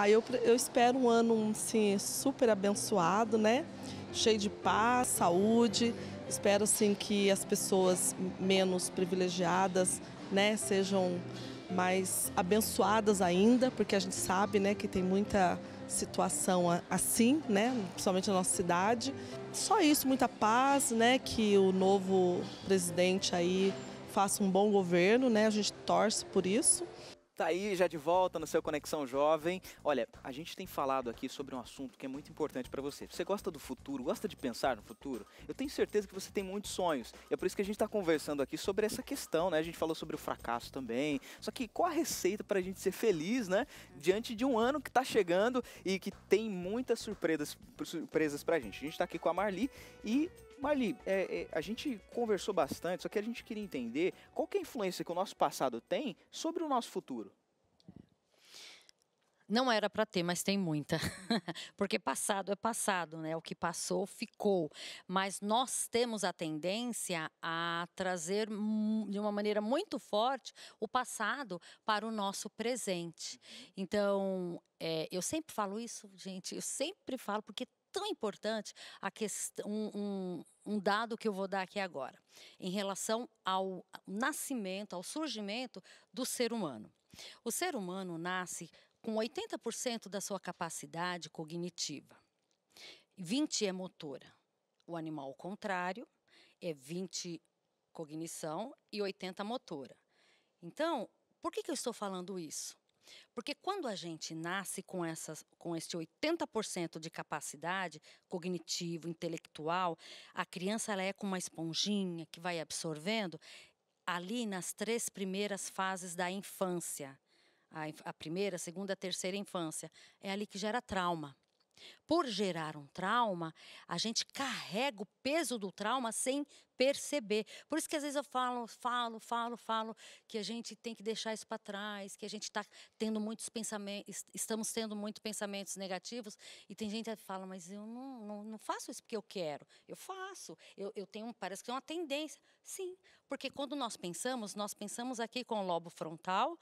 Eu espero um ano assim, super abençoado, né? Cheio de paz, saúde. Espero assim, que as pessoas menos privilegiadas, né, sejam mais abençoadas ainda, porque a gente sabe, né, que tem muita situação assim, né, principalmente na nossa cidade. Só isso, muita paz, né, que o novo presidente aí faça um bom governo, né? A gente torce por isso. Tá aí já de volta no seu Conexão Jovem. Olha, a gente tem falado aqui sobre um assunto que é muito importante para você. Você gosta do futuro, gosta de pensar no futuro? Eu tenho certeza que você tem muitos sonhos. E é por isso que a gente está conversando aqui sobre essa questão, né? A gente falou sobre o fracasso também. Só que qual a receita para a gente ser feliz, né? Diante de um ano que está chegando e que tem muitas surpresas para a gente. A gente está aqui com a Marli e Marli, a gente conversou bastante, só que a gente queria entender qual que é a influência que o nosso passado tem sobre o nosso futuro. Não era para ter, mas tem muita. Porque passado é passado, né? O que passou, ficou. Mas nós temos a tendência a trazer de uma maneira muito forte o passado para o nosso presente. Então, eu sempre falo isso, gente, eu sempre falo, porque é tão importante a questão, um dado que eu vou dar aqui agora, em relação ao nascimento, ao surgimento do ser humano. O ser humano nasce com 80% da sua capacidade cognitiva. 20% é motora. O animal, ao contrário, é 20% cognição e 80% motora. Então, por que eu estou falando isso? Porque quando a gente nasce com esse 80% de capacidade cognitivo, intelectual, a criança ela é como uma esponjinha que vai absorvendo ali nas 3 primeiras fases da infância. A primeira, a segunda, a terceira infância. É ali que gera trauma. Por gerar um trauma, a gente carrega o peso do trauma sem perceber. Por isso que às vezes eu falo que a gente tem que deixar isso para trás, que a gente está tendo muitos pensamentos, estamos tendo muitos pensamentos negativos, e tem gente que fala, mas eu não faço isso porque eu quero. Eu faço. Eu tenho, parece que é uma tendência. Sim, porque quando nós pensamos aqui com o lobo frontal,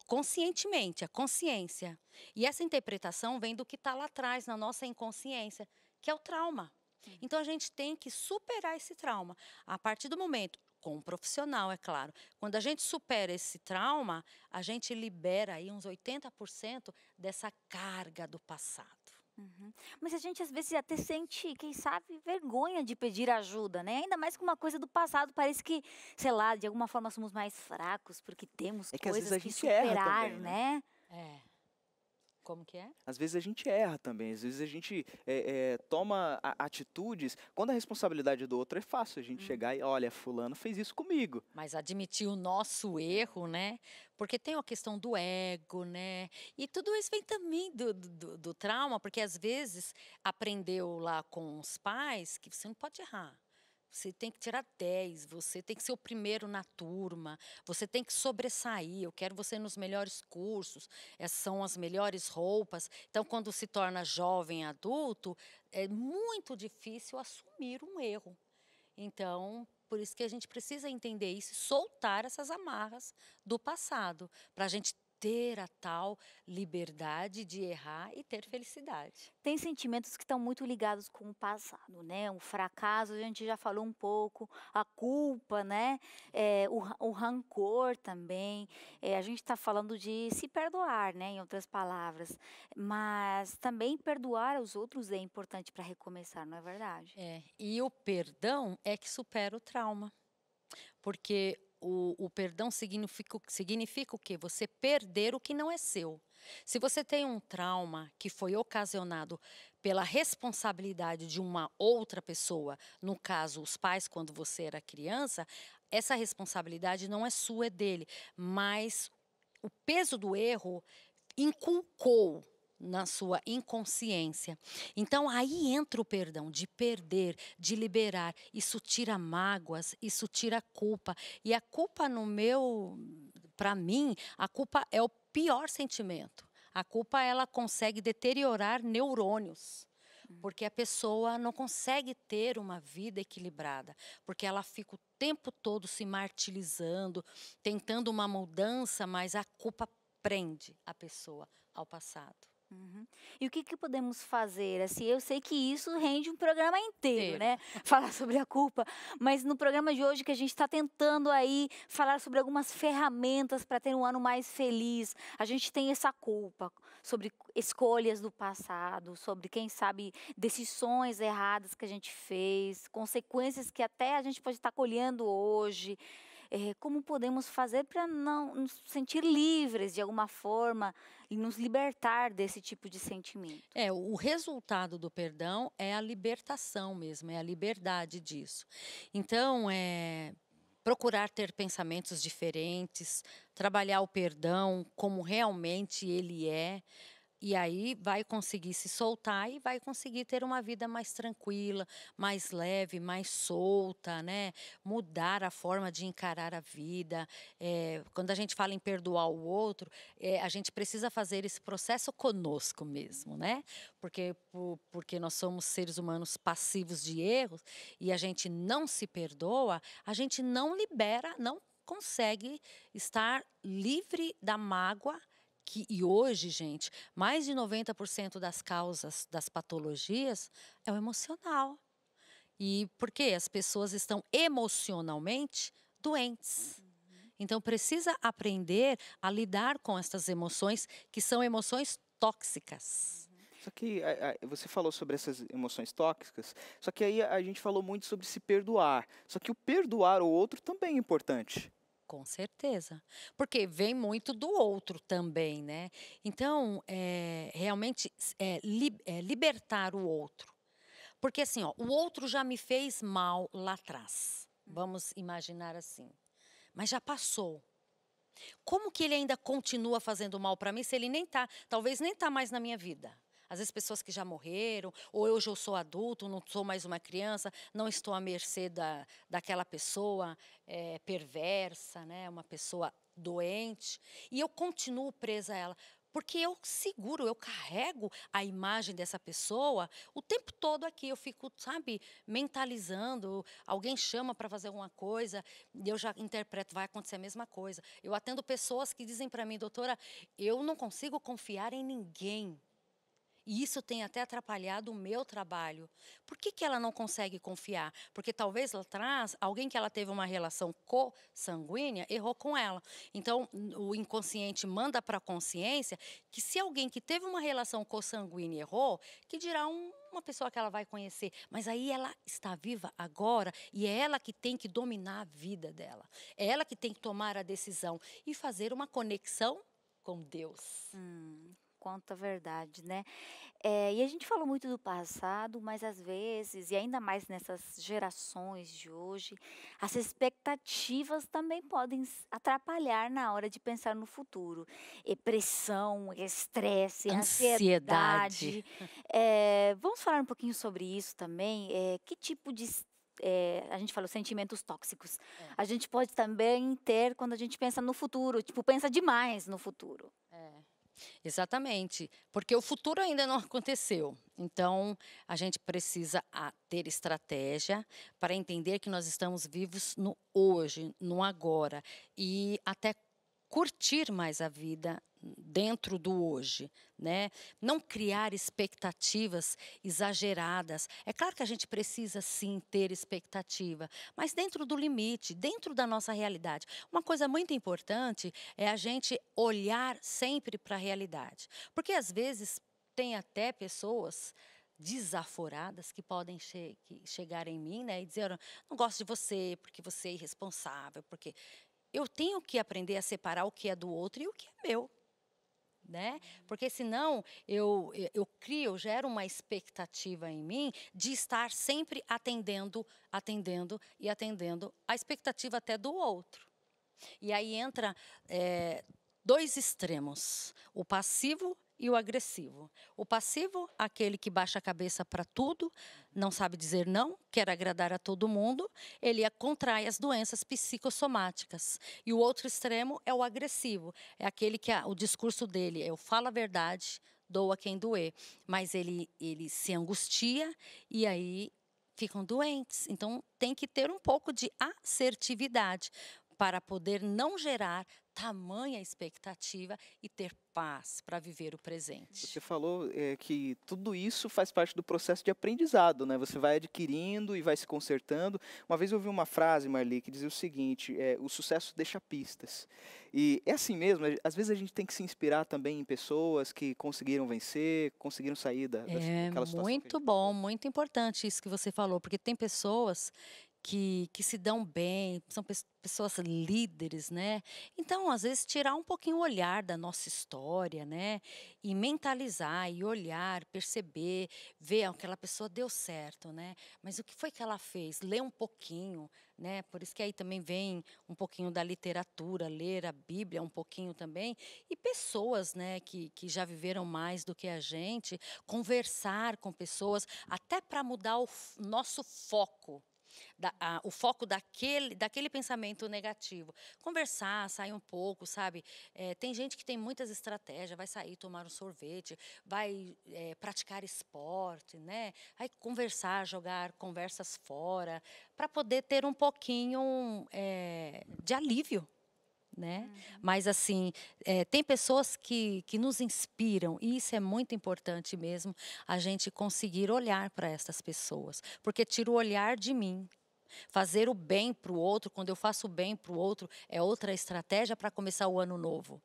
conscientemente, a consciência. E essa interpretação vem do que está lá atrás, na nossa inconsciência, que é o trauma. Então, a gente tem que superar esse trauma. A partir do momento, com um profissional, é claro, quando a gente supera esse trauma, a gente libera aí uns 80% dessa carga do passado. Uhum. Mas a gente às vezes até sente, quem sabe, vergonha de pedir ajuda, né? Ainda mais com uma coisa do passado, parece que, sei lá, de alguma forma somos mais fracos porque temos É que às vezes coisas a que gente erra superar, também, né? É. Como que é? Às vezes a gente erra também, às vezes a gente toma atitudes, quando a responsabilidade do outro é fácil a gente chegar e, olha, fulano fez isso comigo. Mas admitir o nosso erro, né? Porque tem a questão do ego, né? E tudo isso vem também do trauma, porque às vezes aprendeu lá com os pais que você não pode errar. Você tem que tirar 10, você tem que ser o primeiro na turma, você tem que sobressair, eu quero você nos melhores cursos, essas são as melhores roupas. Então, quando se torna jovem, adulto, é muito difícil assumir um erro. Então, por isso que a gente precisa entender isso e soltar essas amarras do passado, para a gente ter a tal liberdade de errar e ter felicidade. Tem sentimentos que estão muito ligados com o passado, né? O fracasso, a gente já falou um pouco, a culpa, né? O rancor também. A gente está falando de se perdoar, né? Em outras palavras. Mas também perdoar os outros é importante para recomeçar, não é verdade? E o perdão é que supera o trauma. Porque o perdão significa o quê? Você perder o que não é seu. Se você tem um trauma que foi ocasionado pela responsabilidade de uma outra pessoa, no caso, os pais, quando você era criança, essa responsabilidade não é sua, é dele. Mas o peso do erro inculcou na sua inconsciência. Então, aí entra o perdão, de perder, de liberar. Isso tira mágoas, isso tira culpa. E a culpa para mim, a culpa é o pior sentimento. A culpa, ela consegue deteriorar neurônios. Porque a pessoa não consegue ter uma vida equilibrada. Porque ela fica o tempo todo se martirizando, tentando uma mudança, mas a culpa prende a pessoa ao passado. Uhum. E o que podemos fazer? Assim, eu sei que isso rende um programa inteiro, né? Falar sobre a culpa. Mas no programa de hoje que a gente está tentando aí falar sobre algumas ferramentas para ter um ano mais feliz. A gente tem essa culpa sobre escolhas do passado, sobre, quem sabe, decisões erradas que a gente fez, consequências que até a gente pode estar colhendo hoje. Como podemos fazer para não nos sentir livres de alguma forma e nos libertar desse tipo de sentimento? O resultado do perdão é a libertação mesmo, é a liberdade disso. Então, procurar ter pensamentos diferentes, trabalhar o perdão como realmente ele é, e aí vai conseguir se soltar e vai conseguir ter uma vida mais tranquila, mais leve, mais solta, né? Mudar a forma de encarar a vida. Quando a gente fala em perdoar o outro, a gente precisa fazer esse processo conosco mesmo, né? Porque nós somos seres humanos passivos de erros e a gente não se perdoa, a gente não libera, não consegue estar livre da mágoa. E hoje, gente, mais de 90% das causas das patologias é o emocional. E porque as pessoas estão emocionalmente doentes. Então, precisa aprender a lidar com essas emoções, que são emoções tóxicas. Só que você falou sobre essas emoções tóxicas, só que aí a gente falou muito sobre se perdoar. Só que o perdoar o outro também é importante. Com certeza, porque vem muito do outro também, né? Então, realmente, libertar o outro. Porque assim, ó, o outro já me fez mal lá atrás, vamos imaginar assim, mas já passou. Como que ele ainda continua fazendo mal para mim se ele nem tá, talvez nem tá mais na minha vida? Às vezes pessoas que já morreram, ou hoje eu sou adulto, não sou mais uma criança, não estou à mercê daquela pessoa perversa, né? Uma pessoa doente, e eu continuo presa a ela. Porque eu seguro, eu carrego a imagem dessa pessoa o tempo todo aqui. Eu fico, sabe, mentalizando. Alguém chama para fazer alguma coisa, e eu já interpreto, vai acontecer a mesma coisa. Eu atendo pessoas que dizem para mim, doutora, eu não consigo confiar em ninguém. E isso tem até atrapalhado o meu trabalho. Por que ela não consegue confiar? Porque talvez lá atrás, alguém que ela teve uma relação consanguínea errou com ela. Então, o inconsciente manda para a consciência que se alguém que teve uma relação consanguínea errou, que dirá uma pessoa que ela vai conhecer. Mas aí ela está viva agora e é ela que tem que dominar a vida dela. É ela que tem que tomar a decisão e fazer uma conexão com Deus. Quanta verdade, né? E a gente falou muito do passado, mas às vezes, e ainda mais nessas gerações de hoje, as expectativas também podem atrapalhar na hora de pensar no futuro. Pressão, estresse, Ansiedade. ansiedade. Vamos falar um pouquinho sobre isso também? Que tipo de a gente falou sentimentos tóxicos. A gente pode também ter quando a gente pensa no futuro, tipo, pensa demais no futuro. Exatamente, porque o futuro ainda não aconteceu. Então, a gente precisa ter estratégia para entender que nós estamos vivos no hoje, no agora, e até curtir mais a vida dentro do hoje, né? Não criar expectativas exageradas. É claro que a gente precisa sim ter expectativa, mas dentro do limite, dentro da nossa realidade. Uma coisa muito importante é a gente olhar sempre para a realidade, porque às vezes tem até pessoas desaforadas que podem chegar em mim, né, e dizer, não gosto de você porque você é irresponsável, porque eu tenho que aprender a separar o que é do outro e o que é meu, né? Porque senão eu gero uma expectativa em mim de estar sempre atendendo a expectativa até do outro. E aí entra dois extremos, o passivo e o agressivo. O passivo, aquele que baixa a cabeça para tudo, não sabe dizer não, quer agradar a todo mundo, ele contrai as doenças psicossomáticas. E o outro extremo é o agressivo, é aquele que o discurso dele é eu falo a verdade, doa quem doer, mas ele se angustia e aí ficam doentes. Então tem que ter um pouco de assertividade para poder não gerar tamanha expectativa e ter paz para viver o presente. Você falou que tudo isso faz parte do processo de aprendizado, né? Você vai adquirindo e vai se consertando. Uma vez eu ouvi uma frase, Marli, que dizia o seguinte: o sucesso deixa pistas. E é assim mesmo. Às vezes a gente tem que se inspirar também em pessoas que conseguiram vencer, conseguiram sair É daquela situação que a muito gente bom, passou. muito importante isso que você falou, porque tem pessoas que se dão bem, são pessoas líderes, né? Então, às vezes, tirar um pouquinho o olhar da nossa história, né? E mentalizar, e olhar, perceber, ver, aquela pessoa deu certo, né? Mas o que foi que ela fez? Ler um pouquinho, né? Por isso que aí também vem um pouquinho da literatura, ler a Bíblia um pouquinho também. E pessoas, né, que já viveram mais do que a gente, conversar com pessoas, até para mudar o nosso foco o foco daquele pensamento negativo. Conversar, sair um pouco, sabe? Tem gente que tem muitas estratégias, vai sair tomar um sorvete, vai praticar esporte, né? Vai conversar, jogar conversas fora, para poder ter um pouquinho de alívio. Né? Mas assim, tem pessoas que nos inspiram e isso é muito importante mesmo, a gente conseguir olhar para essas pessoas, porque tira o olhar de mim. Fazer o bem para o outro, quando eu faço o bem para o outro, é outra estratégia para começar o ano novo,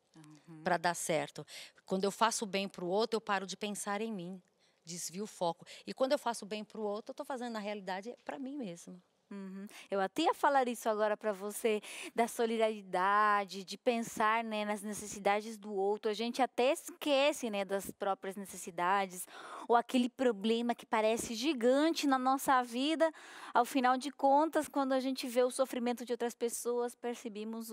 para dar certo. Quando eu faço o bem para o outro, eu paro de pensar em mim, desvio o foco. E quando eu faço o bem para o outro, eu estou fazendo na realidade para mim mesma. Eu até ia falar isso agora para você, da solidariedade, de pensar, né, nas necessidades do outro. A gente até esquece, né, das próprias necessidades, ou aquele problema que parece gigante na nossa vida. Ao final de contas, quando a gente vê o sofrimento de outras pessoas, percebemos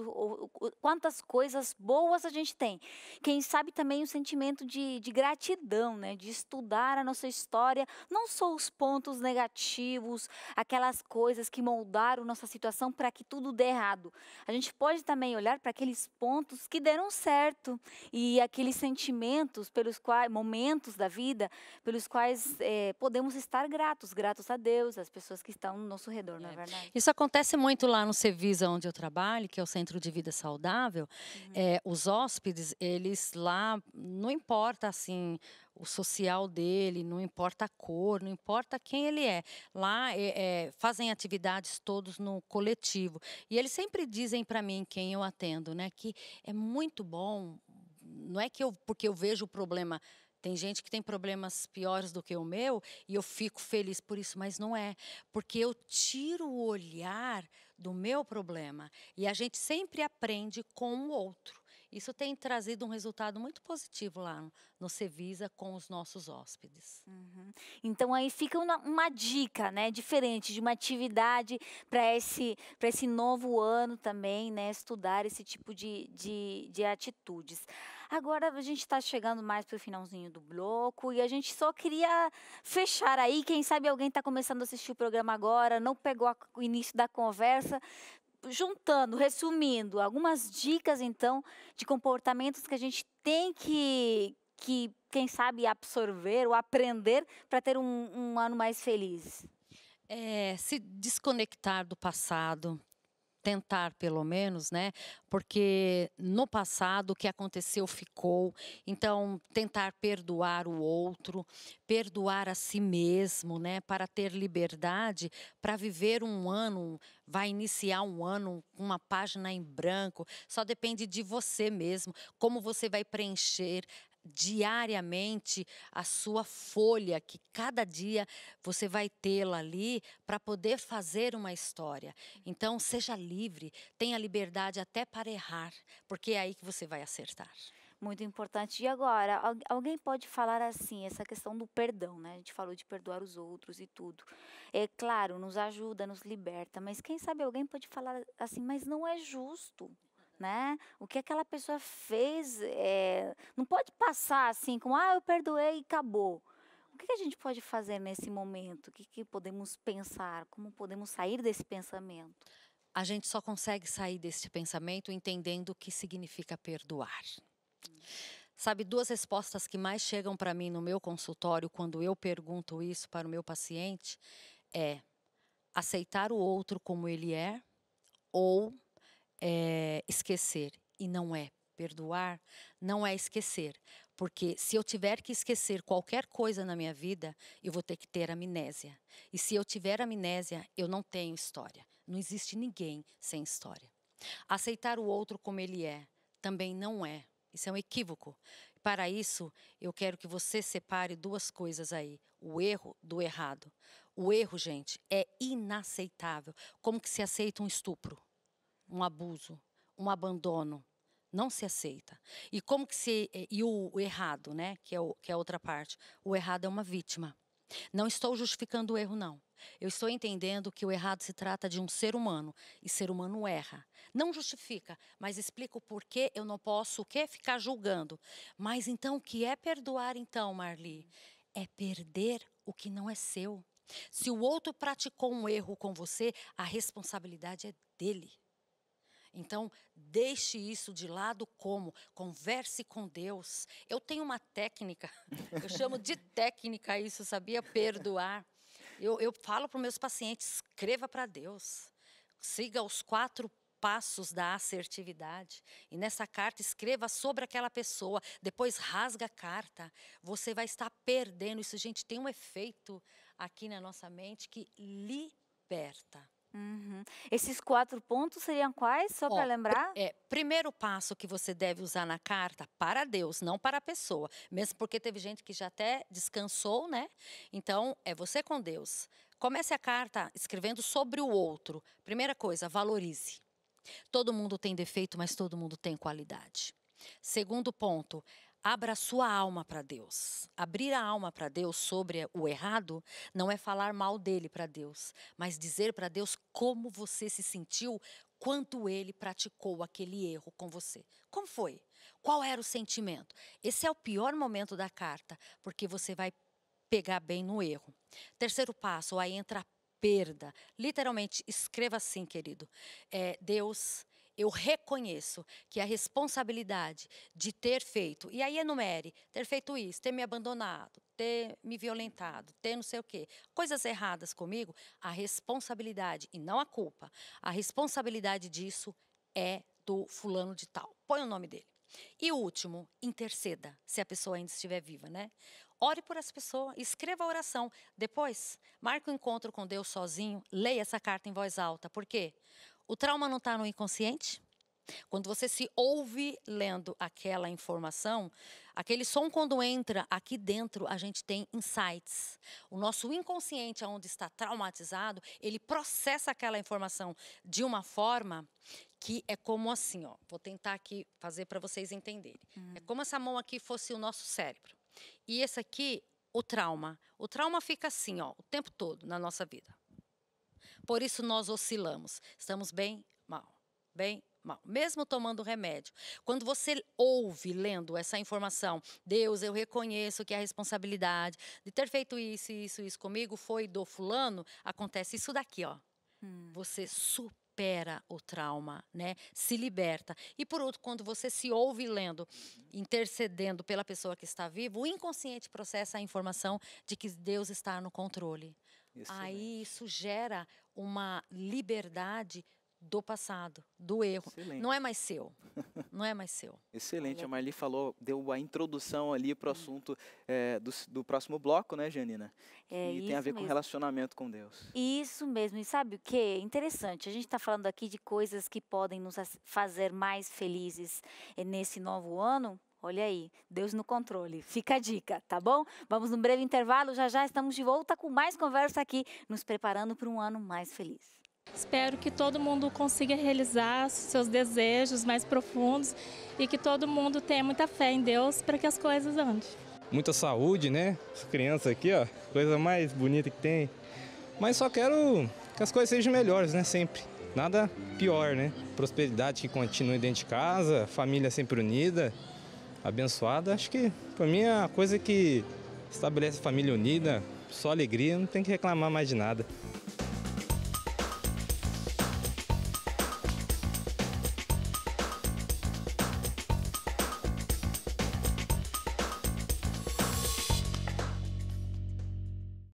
quantas coisas boas a gente tem. Quem sabe também o sentimento de gratidão, né, de estudar a nossa história, não só os pontos negativos, aquelas coisas que moldaram nossa situação para que tudo dê errado. A gente pode também olhar para aqueles pontos que deram certo e aqueles sentimentos pelos quais, momentos da vida, pelos quais podemos estar gratos a Deus, às pessoas que estão no nosso redor, não é verdade? Isso acontece muito lá no Cevisa, onde eu trabalho, que é o Centro de Vida Saudável. Os hóspedes, eles lá, não importa assim o social dele, não importa a cor, não importa quem ele é. Lá fazem atividades todos no coletivo. E eles sempre dizem para mim, quem eu atendo, né, que é muito bom. Não é que porque eu vejo o problema. Tem gente que tem problemas piores do que o meu e eu fico feliz por isso, mas não é. Porque eu tiro o olhar do meu problema e a gente sempre aprende com o outro. Isso tem trazido um resultado muito positivo lá no Cevisa com os nossos hóspedes. Então aí fica uma dica, né, diferente de uma atividade para esse novo ano também, né, estudar esse tipo de atitudes. Agora a gente está chegando mais para o finalzinho do bloco e a gente só queria fechar aí, quem sabe alguém está começando a assistir o programa agora, não pegou o início da conversa, juntando, resumindo, algumas dicas então de comportamentos que a gente tem que quem sabe absorver ou aprender para ter um ano mais feliz. Se desconectar do passado, tentar pelo menos, né? Porque no passado o que aconteceu ficou. Então, tentar perdoar o outro, perdoar a si mesmo, né? Para ter liberdade, para viver um ano, vai iniciar um ano com uma página em branco. Só depende de você mesmo, como você vai preencher diariamente a sua folha, que cada dia você vai tê-la ali para poder fazer uma história. Então, seja livre, tenha liberdade até para errar, porque é aí que você vai acertar. Muito importante. E agora, alguém pode falar assim, essa questão do perdão, né? A gente falou de perdoar os outros e tudo. É claro, nos ajuda, nos liberta, mas quem sabe alguém pode falar assim, mas não é justo. Né? O que aquela pessoa fez não pode passar assim, como eu perdoei e acabou. O que a gente pode fazer nesse momento? O que podemos pensar? Como podemos sair desse pensamento? A gente só consegue sair desse pensamento entendendo o que significa perdoar. Sabe, 2 respostas que mais chegam para mim no meu consultório quando eu pergunto isso para o meu paciente é aceitar o outro como ele é ou esquecer. e não é. Perdoar não é esquecer, porque se eu tiver que esquecer qualquer coisa na minha vida, eu vou ter que ter amnésia. E se eu tiver amnésia, eu não tenho história. Não existe ninguém sem história. Aceitar o outro como ele é também não é. Isso é um equívoco. Para isso, eu quero que você separe duas coisas aí, o erro do errado. O erro, gente, é inaceitável. Como que se aceita um estupro, um abuso, um abandono? Não se aceita. E como que o errado, né, que é a outra parte. O errado é uma vítima. Não estou justificando o erro, não. Eu estou entendendo que o errado se trata de um ser humano. E ser humano erra. Não justifica, mas explica o porquê eu não posso o quê? Ficar julgando. Mas então, o que é perdoar então, Marli? É perder o que não é seu. Se o outro praticou um erro com você, a responsabilidade é dele. Então, deixe isso de lado como? Converse com Deus. Eu tenho uma técnica, eu chamo de técnica isso, sabia? Perdoar. Eu falo para os meus pacientes, escreva para Deus. Siga os 4 passos da assertividade. E nessa carta, escreva sobre aquela pessoa. Depois, rasga a carta. Você vai estar perdendo. Isso, gente, tem um efeito aqui na nossa mente que liberta. Uhum. Esses 4 pontos seriam quais, só para lembrar? Primeiro passo que você deve usar na carta, para Deus, não para a pessoa. Mesmo porque teve gente que já até descansou, né? Então, é você com Deus. Comece a carta escrevendo sobre o outro. Primeira coisa, valorize. Todo mundo tem defeito, mas todo mundo tem qualidade. Segundo ponto, abra a sua alma para Deus. Abrir a alma para Deus sobre o errado não é falar mal dele para Deus, mas dizer para Deus como você se sentiu quando ele praticou aquele erro com você. Como foi? Qual era o sentimento? Esse é o pior momento da carta, porque você vai pegar bem no erro. Terceiro passo, aí entra a perda. Literalmente, escreva assim, querido. Deus, eu reconheço que a responsabilidade de ter feito, e aí enumere, ter feito isso, ter me abandonado, ter me violentado, ter não sei o quê, coisas erradas comigo, a responsabilidade, e não a culpa, a responsabilidade disso é do fulano de tal. Põe o nome dele. E o último, interceda, se a pessoa ainda estiver viva, né? Ore por essa pessoa, escreva a oração. Depois, marque um encontro com Deus sozinho, leia essa carta em voz alta. Por quê? O trauma não está no inconsciente? Quando você se ouve lendo aquela informação, aquele som quando entra aqui dentro, a gente tem insights. O nosso inconsciente, onde está traumatizado, ele processa aquela informação de uma forma que é como assim, ó. Vou tentar aqui fazer para vocês entenderem. É como essa mão aqui fosse o nosso cérebro. E esse aqui, o trauma. O trauma fica assim, ó, o tempo todo na nossa vida. Por isso nós oscilamos. Estamos bem, mal, bem, mal. Mesmo tomando remédio. Quando você ouve, lendo essa informação, Deus, eu reconheço que a responsabilidade de ter feito isso, isso, isso comigo foi do fulano, acontece isso daqui, ó. Você supera o trauma, né? Se liberta. E por outro, quando você se ouve lendo, intercedendo pela pessoa que está viva, o inconsciente processa a informação de que Deus está no controle. Aí isso gera uma liberdade do passado, do erro. Excelente. Não é mais seu. Não é mais seu. Excelente. A Marli falou, deu a introdução ali para o assunto do próximo bloco, né, Janina? E tem a ver com relacionamento com Deus. Isso mesmo. E sabe o que? É interessante. A gente está falando aqui de coisas que podem nos fazer mais felizes nesse novo ano. Olha aí, Deus no controle. Fica a dica, tá bom? Vamos num breve intervalo, já já estamos de volta com mais conversa aqui, nos preparando para um ano mais feliz. Espero que todo mundo consiga realizar seus desejos mais profundos e que todo mundo tenha muita fé em Deus para que as coisas andem. Muita saúde, né? As crianças aqui, ó, coisa mais bonita que tem. Mas só quero que as coisas sejam melhores, né? Sempre. Nada pior, né? Prosperidade que continue dentro de casa, família sempre unida. Abençoada, acho que para mim é a coisa que estabelece a família unida, só alegria, não tem que reclamar mais de nada.